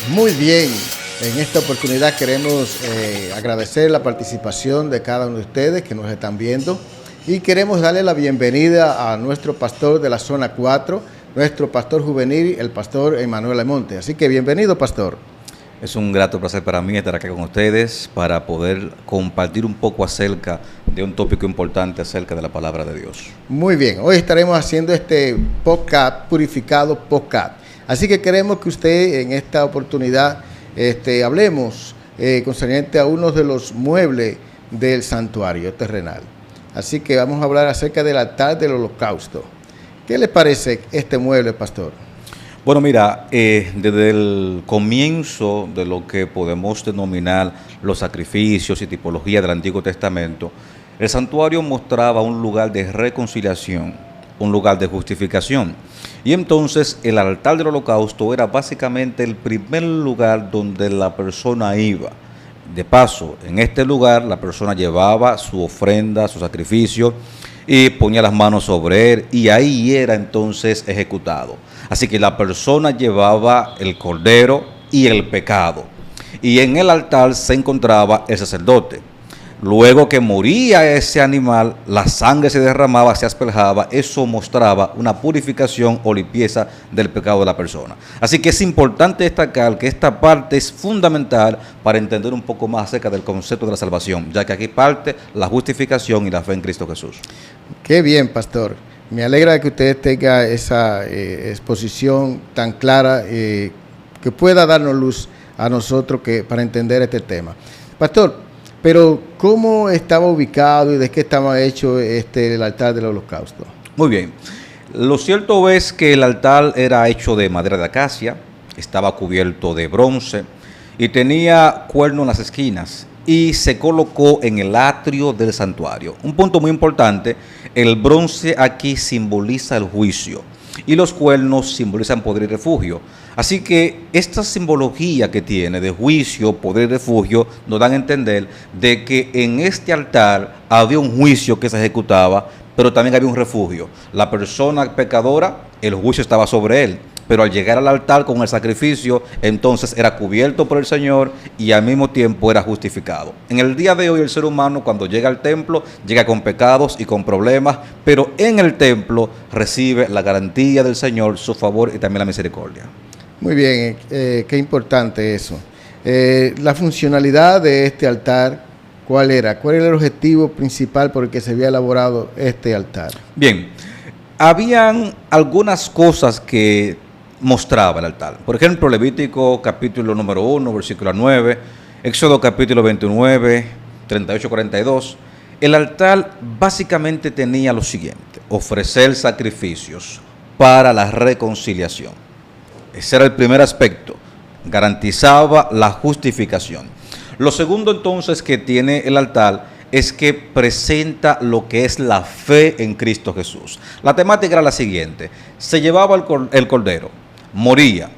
Muy bien, en esta oportunidad queremos agradecer la participación de cada uno de ustedes que nos están viendo y queremos darle la bienvenida a nuestro pastor de la zona 4, nuestro pastor juvenil, el pastor Emanuel Almonte. Así que bienvenido, pastor. Es un grato placer para mí estar aquí con ustedes para poder compartir un poco acerca de un tópico importante acerca de la palabra de Dios. Muy bien, hoy estaremos haciendo este podcast, Purificado Podcast. Así que queremos que usted en esta oportunidad hablemos concerniente a uno de los muebles del santuario terrenal. Así que vamos a hablar acerca del altar del holocausto. ¿Qué le parece este mueble, pastor? Bueno, mira, desde el comienzo de lo que podemos denominar los sacrificios y tipología del Antiguo Testamento, el santuario mostraba un lugar de reconciliación, un lugar de justificación. Y entonces el altar del holocausto era básicamente el primer lugar donde la persona iba. De paso, en este lugar la persona llevaba su ofrenda, su sacrificio y ponía las manos sobre él y ahí era entonces ejecutado. Así que la persona llevaba el cordero y el pecado. Y en el altar se encontraba el sacerdote. Luego que moría ese animal, la sangre se derramaba, se asperjaba. Eso mostraba una purificación o limpieza del pecado de la persona. Así que es importante destacar que esta parte es fundamental para entender un poco más acerca del concepto de la salvación, ya que aquí parte la justificación y la fe en Cristo Jesús. Qué bien, pastor. Me alegra que usted tenga esa exposición tan clara que pueda darnos luz a nosotros para entender este tema. Pastor, pero ¿cómo estaba ubicado y de qué estaba hecho el altar del holocausto? Muy bien. Lo cierto es que el altar era hecho de madera de acacia, estaba cubierto de bronce y tenía cuerno en las esquinas y se colocó en el atrio del santuario. Un punto muy importante, el bronce aquí simboliza el juicio y los cuernos simbolizan poder y refugio. Así que esta simbología que tiene de juicio, poder y refugio nos dan a entender de que en este altar había un juicio que se ejecutaba, pero también había un refugio. La persona pecadora, el juicio estaba sobre él, pero al llegar al altar con el sacrificio, entonces era cubierto por el Señor y al mismo tiempo era justificado. En el día de hoy el ser humano cuando llega al templo, llega con pecados y con problemas, pero en el templo recibe la garantía del Señor, su favor y también la misericordia. Muy bien, qué importante eso. La funcionalidad de este altar, ¿cuál era? ¿Cuál era el objetivo principal por el que se había elaborado este altar? Bien, habían algunas cosas que mostraba el altar. Por ejemplo, Levítico capítulo número 1, versículo 9, Éxodo capítulo 29, 38-42. El altar básicamente tenía lo siguiente: ofrecer sacrificios para la reconciliación. Ese era el primer aspecto, garantizaba la justificación. Lo segundo entonces que tiene el altar es que presenta lo que es la fe en Cristo Jesús. La temática era la siguiente: se llevaba el cordero, moría,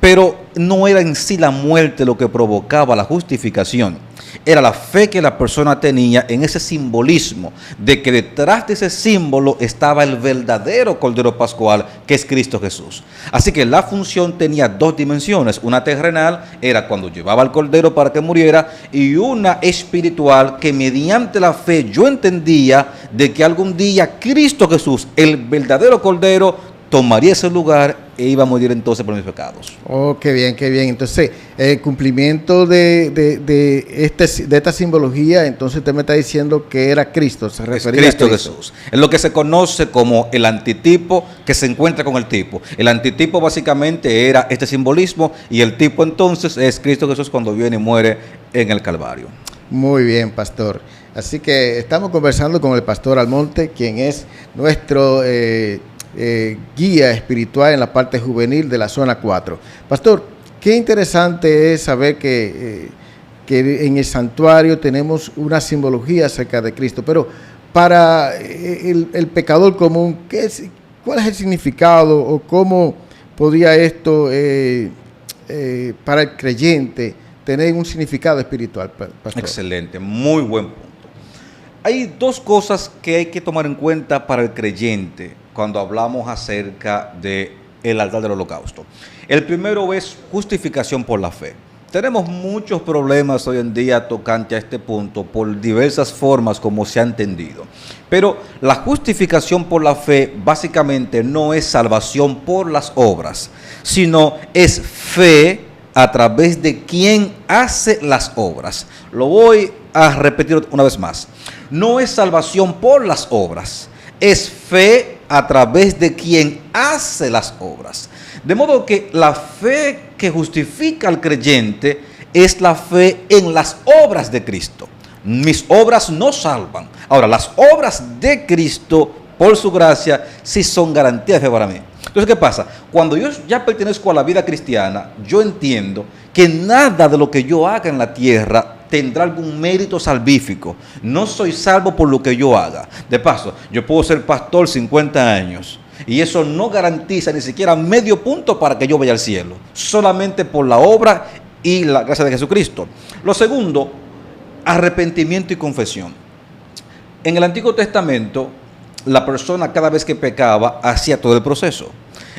pero no era en sí la muerte lo que provocaba la justificación, era la fe que la persona tenía en ese simbolismo de que detrás de ese símbolo estaba el verdadero Cordero Pascual, que es Cristo Jesús. Así que la función tenía dos dimensiones: una terrenal, era cuando llevaba al Cordero para que muriera, y una espiritual, que mediante la fe yo entendía de que algún día Cristo Jesús, el verdadero Cordero, tomaría ese lugar e iba a morir entonces por mis pecados. Oh, qué bien, qué bien. Entonces, el cumplimiento de esta simbología, entonces usted me está diciendo que era Cristo, se refería a Cristo Jesús. Es lo que se conoce como el antitipo que se encuentra con el tipo. El antitipo básicamente era este simbolismo y el tipo entonces es Cristo Jesús cuando viene y muere en el Calvario. Muy bien, pastor. Así que estamos conversando con el pastor Almonte, quien es nuestro guía espiritual en la parte juvenil de la zona 4. Pastor, qué interesante es saber que en el santuario tenemos una simbología acerca de Cristo, pero para el pecador común, ¿cuál es el significado o cómo podría esto para el creyente tener un significado espiritual, pastor? Excelente, muy buen punto. Hay dos cosas que hay que tomar en cuenta para el creyente cuando hablamos acerca de el altar del holocausto. El primero es justificación por la fe. Tenemos muchos problemas hoy en día tocante a este punto por diversas formas como se ha entendido. Pero la justificación por la fe básicamente no es salvación por las obras, sino es fe a través de quien hace las obras. Lo voy a repetir una vez más. No es salvación por las obras, es fe a través de quien hace las obras. De modo que la fe que justifica al creyente es la fe en las obras de Cristo. Mis obras no salvan. Ahora, las obras de Cristo, por su gracia, sí son garantía de fe para mí. Entonces, ¿qué pasa? Cuando yo ya pertenezco a la vida cristiana, yo entiendo que nada de lo que yo haga en la tierra tendrá algún mérito salvífico. No soy salvo por lo que yo haga. De paso, yo puedo ser pastor 50 años y eso no garantiza ni siquiera medio punto para que yo vaya al cielo. Solamente por la obra y la gracia de Jesucristo. Lo segundo, arrepentimiento y confesión. En el Antiguo Testamento, la persona cada vez que pecaba hacía todo el proceso.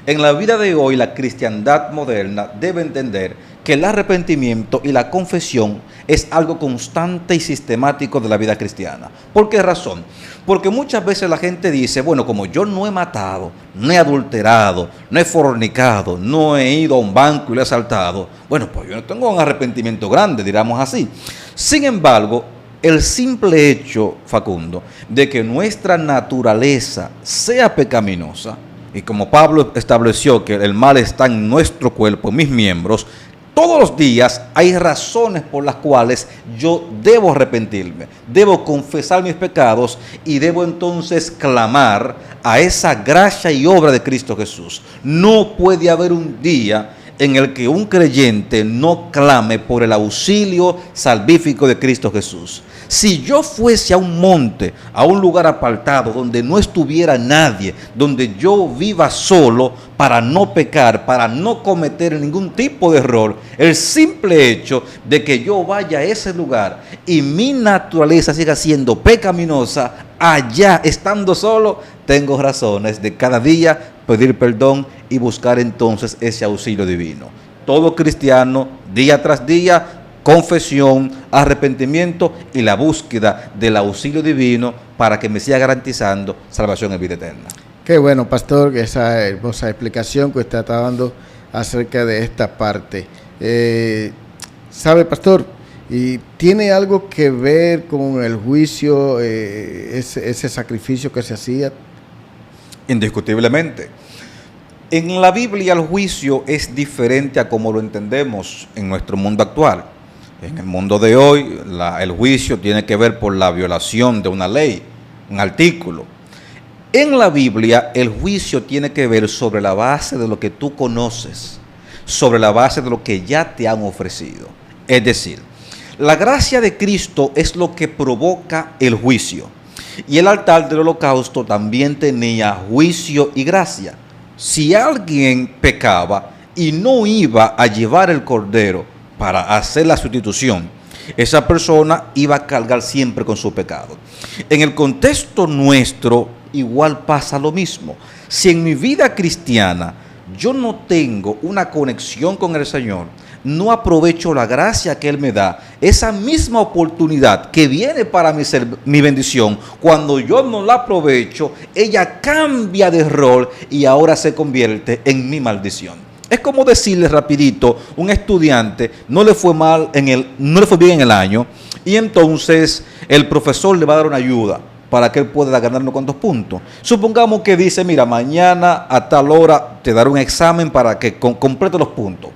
En la vida de hoy, la cristiandad moderna debe entender que el arrepentimiento y la confesión es algo constante y sistemático de la vida cristiana. ¿Por qué razón? Porque muchas veces la gente dice, bueno, como yo no he matado, no he adulterado, no he fornicado, no he ido a un banco y lo he asaltado, bueno, pues yo no tengo un arrepentimiento grande, diríamos así. Sin embargo, el simple hecho, Facundo, de que nuestra naturaleza sea pecaminosa, y como Pablo estableció que el mal está en nuestro cuerpo, en mis miembros, todos los días hay razones por las cuales yo debo arrepentirme, debo confesar mis pecados y debo entonces clamar a esa gracia y obra de Cristo Jesús. No puede haber un día en el que un creyente no clame por el auxilio salvífico de Cristo Jesús. Si yo fuese a un monte, a un lugar apartado, donde no estuviera nadie, donde yo viva solo para no pecar, para no cometer ningún tipo de error, el simple hecho de que yo vaya a ese lugar y mi naturaleza siga siendo pecaminosa, allá estando solo, tengo razones de cada día pedir perdón y buscar entonces ese auxilio divino. Todo cristiano, día tras día, confesión, arrepentimiento y la búsqueda del auxilio divino para que me siga garantizando salvación en vida eterna. Qué bueno, pastor, esa hermosa explicación que usted está dando acerca de esta parte. ¿Sabe, pastor? ¿Y tiene algo que ver con el juicio, ese sacrificio que se hacía? Indiscutiblemente. En la Biblia el juicio es diferente a como lo entendemos en nuestro mundo actual. En el mundo de hoy, el juicio tiene que ver por la violación de una ley, un artículo. En la Biblia, el juicio tiene que ver sobre la base de lo que tú conoces, sobre la base de lo que ya te han ofrecido. Es decir, la gracia de Cristo es lo que provoca el juicio. Y el altar del holocausto también tenía juicio y gracia. Si alguien pecaba y no iba a llevar el cordero para hacer la sustitución, esa persona iba a cargar siempre con su pecado. En el contexto nuestro, igual pasa lo mismo. Si en mi vida cristiana yo no tengo una conexión con el Señor, no aprovecho la gracia que Él me da, esa misma oportunidad que viene para mi bendición, cuando yo no la aprovecho, ella cambia de rol y ahora se convierte en mi maldición. Es como decirle rapidito, un estudiante no le fue bien en el año y entonces el profesor le va a dar una ayuda para que él pueda ganar unos cuantos puntos. Supongamos que dice, mira, mañana a tal hora te daré un examen para que complete los puntos.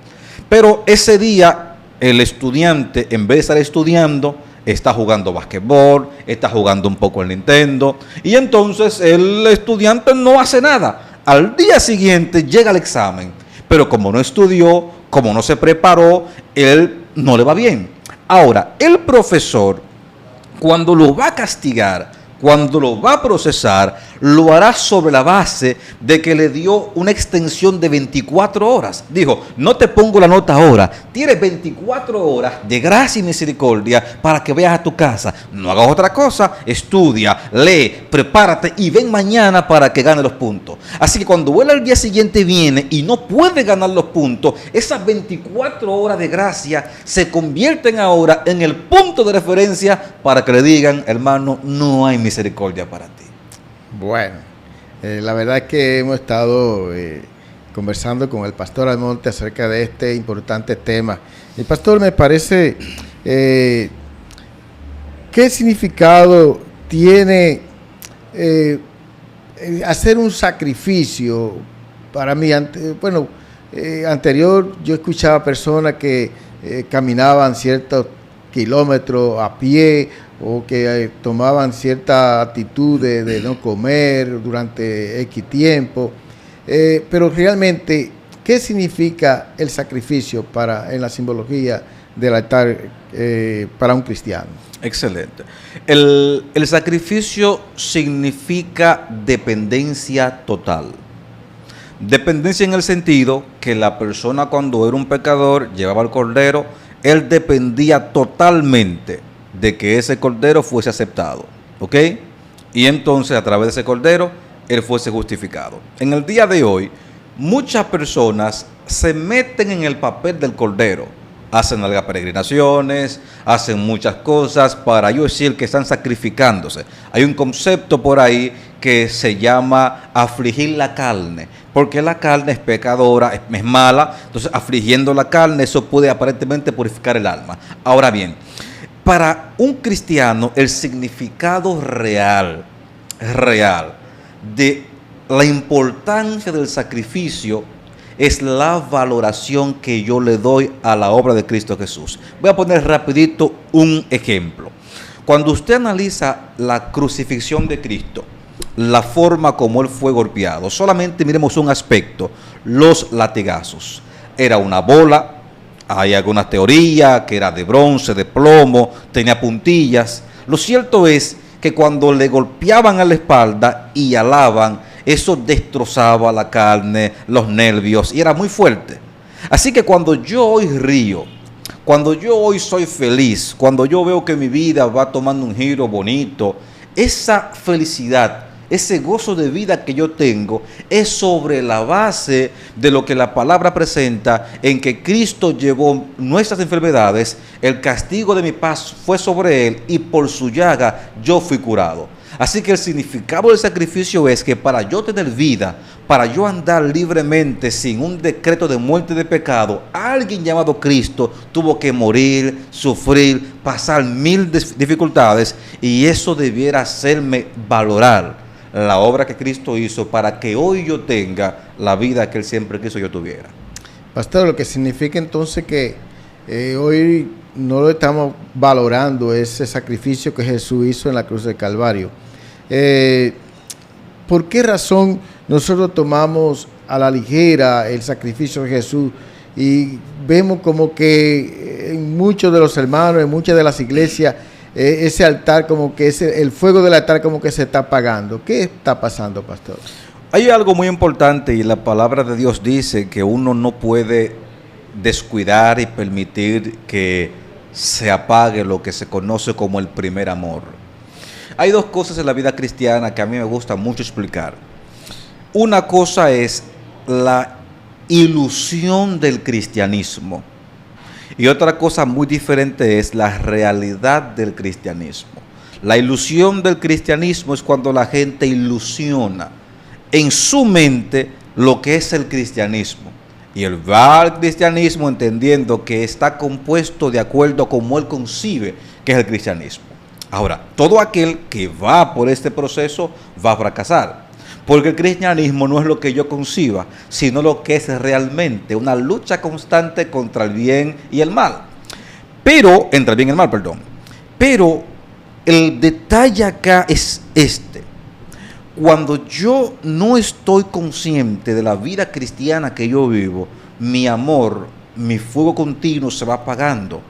Pero ese día el estudiante, en vez de estar estudiando, está jugando basquetbol, está jugando un poco el Nintendo, y entonces el estudiante no hace nada. Al día siguiente llega el examen, pero como no estudió, como no se preparó, él no le va bien. Ahora, el profesor, cuando lo va a castigar, cuando lo va a procesar, lo hará sobre la base de que le dio una extensión de 24 horas. Dijo, no te pongo la nota ahora, tienes 24 horas de gracia y misericordia para que vayas a tu casa. No hagas otra cosa, estudia, lee, prepárate y ven mañana para que gane los puntos. Así que cuando él al día siguiente viene y no puede ganar los puntos, esas 24 horas de gracia se convierten ahora en el punto de referencia para que le digan, hermano, no hay misericordia para ti. Bueno, la verdad es que hemos estado conversando con el pastor Almonte acerca de este importante tema. El pastor, me parece, ¿qué significado tiene hacer un sacrificio? Para mí, anterior yo escuchaba personas que caminaban ciertos kilómetros a pie o que tomaban cierta actitud de no comer durante X tiempo, pero realmente, ¿qué significa el sacrificio en la simbología del altar para un cristiano? Excelente. El sacrificio significa dependencia total. Dependencia en el sentido que la persona, cuando era un pecador, llevaba el cordero, él dependía totalmente de que ese cordero fuese aceptado, ¿ok? Y entonces a través de ese cordero él fuese justificado. En el día de hoy, muchas personas se meten en el papel del cordero, hacen largas peregrinaciones, hacen muchas cosas para yo decir que están sacrificándose. Hay un concepto por ahí que se llama afligir la carne, porque la carne es pecadora, es mala, entonces afligiendo la carne eso puede aparentemente purificar el alma. Ahora bien, para un cristiano el significado real de la importancia del sacrificio es la valoración que yo le doy a la obra de Cristo Jesús. Voy a poner rapidito un ejemplo. Cuando usted analiza la crucifixión de Cristo, la forma como él fue golpeado, solamente miremos un aspecto, los latigazos. Era una bola, hay algunas teorías que era de bronce, de plomo, tenía puntillas. Lo cierto es que cuando le golpeaban a la espalda y alaban, eso destrozaba la carne, los nervios, y era muy fuerte. Así que cuando yo hoy río, cuando yo hoy soy feliz, cuando yo veo que mi vida va tomando un giro bonito, esa felicidad, ese gozo de vida que yo tengo es sobre la base de lo que la palabra presenta, en que Cristo llevó nuestras enfermedades, el castigo de mi paz fue sobre él y por su llaga yo fui curado. Así que el significado del sacrificio es que para yo tener vida, para yo andar libremente sin un decreto de muerte de pecado, alguien llamado Cristo tuvo que morir, sufrir, pasar mil dificultades, y eso debiera hacerme valorar la obra que Cristo hizo para que hoy yo tenga la vida que Él siempre quiso yo tuviera. Pastor, lo que significa entonces que hoy no lo estamos valorando ese sacrificio que Jesús hizo en la cruz del Calvario. ¿Por qué razón nosotros tomamos a la ligera el sacrificio de Jesús y vemos como que en muchos de los hermanos, en muchas de las iglesias, ese altar como que el fuego del altar como que se está apagando? ¿Qué está pasando, pastor? Hay algo muy importante, y la palabra de Dios dice que uno no puede descuidar y permitir que se apague lo que se conoce como el primer amor. Hay dos cosas en la vida cristiana que a mí me gusta mucho explicar. Una cosa es la ilusión del cristianismo, y otra cosa muy diferente es la realidad del cristianismo. La ilusión del cristianismo es cuando la gente ilusiona en su mente lo que es el cristianismo, y él va al cristianismo entendiendo que está compuesto de acuerdo a cómo él concibe que es el cristianismo. Ahora, todo aquel que va por este proceso va a fracasar, porque el cristianismo no es lo que yo conciba, sino lo que es realmente una lucha constante contra el bien y el mal. Pero, entre el bien y el mal, perdón. Pero el detalle acá es este. Cuando yo no estoy consciente de la vida cristiana que yo vivo, mi amor, mi fuego continuo se va apagando.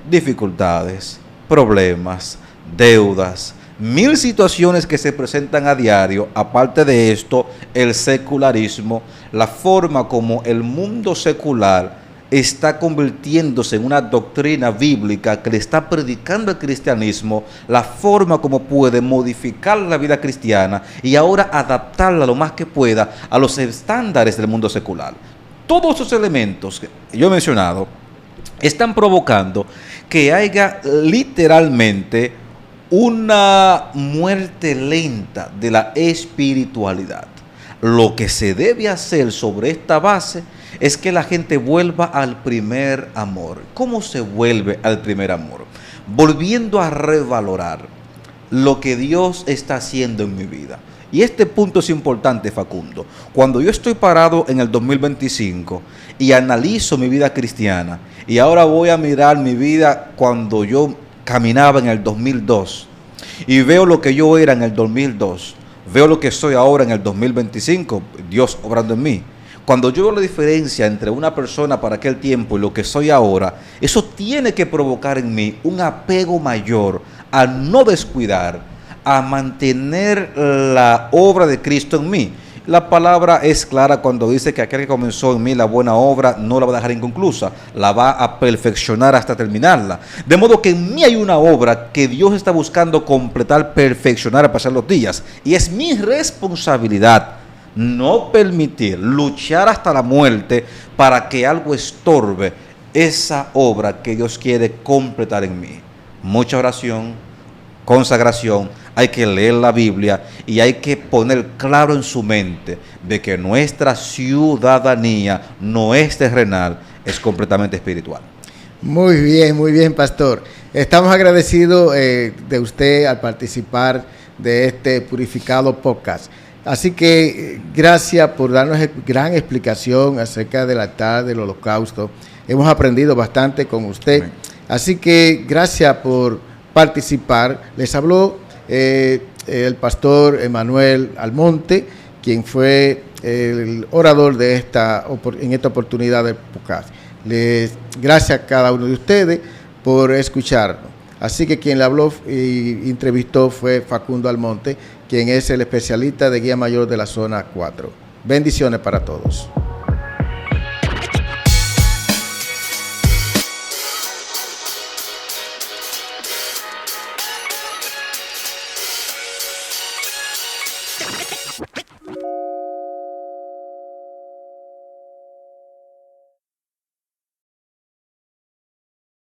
Dificultades, problemas, deudas, 1000 situaciones que se presentan a diario. Aparte de esto, el secularismo, la forma como el mundo secular está convirtiéndose en una doctrina bíblica que le está predicando el cristianismo, la forma como puede modificar la vida cristiana y ahora adaptarla lo más que pueda a los estándares del mundo secular. Todos esos elementos que yo he mencionado están provocando que haya literalmente una muerte lenta de la espiritualidad. Lo que se debe hacer sobre esta base es que la gente vuelva al primer amor. ¿Cómo se vuelve al primer amor? Volviendo a revalorar lo que Dios está haciendo en mi vida. Y este punto es importante, Facundo. Cuando yo estoy parado en el 2025 y analizo mi vida cristiana, y ahora voy a mirar mi vida cuando yo caminaba en el 2002, y veo lo que yo era en el 2002, veo lo que soy ahora en el 2025, Dios obrando en mí. Cuando yo veo la diferencia entre una persona para aquel tiempo y lo que soy ahora, eso tiene que provocar en mí un apego mayor a no descuidar, a mantener la obra de Cristo en mí. La palabra es clara cuando dice que aquel que comenzó en mí la buena obra no la va a dejar inconclusa, la va a perfeccionar hasta terminarla. De modo que en mí hay una obra que Dios está buscando completar, perfeccionar a pasar los días. Y es mi responsabilidad no permitir, luchar hasta la muerte para que algo estorbe esa obra que Dios quiere completar en mí. Mucha oración, consagración, hay que leer la Biblia y hay que poner claro en su mente de que nuestra ciudadanía no es terrenal, es completamente espiritual. Muy bien, pastor. Estamos agradecidos de usted al participar de este Purificado Podcast. Así que gracias por darnos gran explicación acerca del altar del holocausto. Hemos aprendido bastante con usted. Amén. Así que gracias por participar. Les habló el pastor Emanuel Almonte, quien fue el orador en esta oportunidad del podcast. Gracias a cada uno de ustedes por escucharnos. Así que quien le habló y entrevistó fue Facundo Almonte, quien es el especialista de guía mayor de la zona 4. Bendiciones para todos.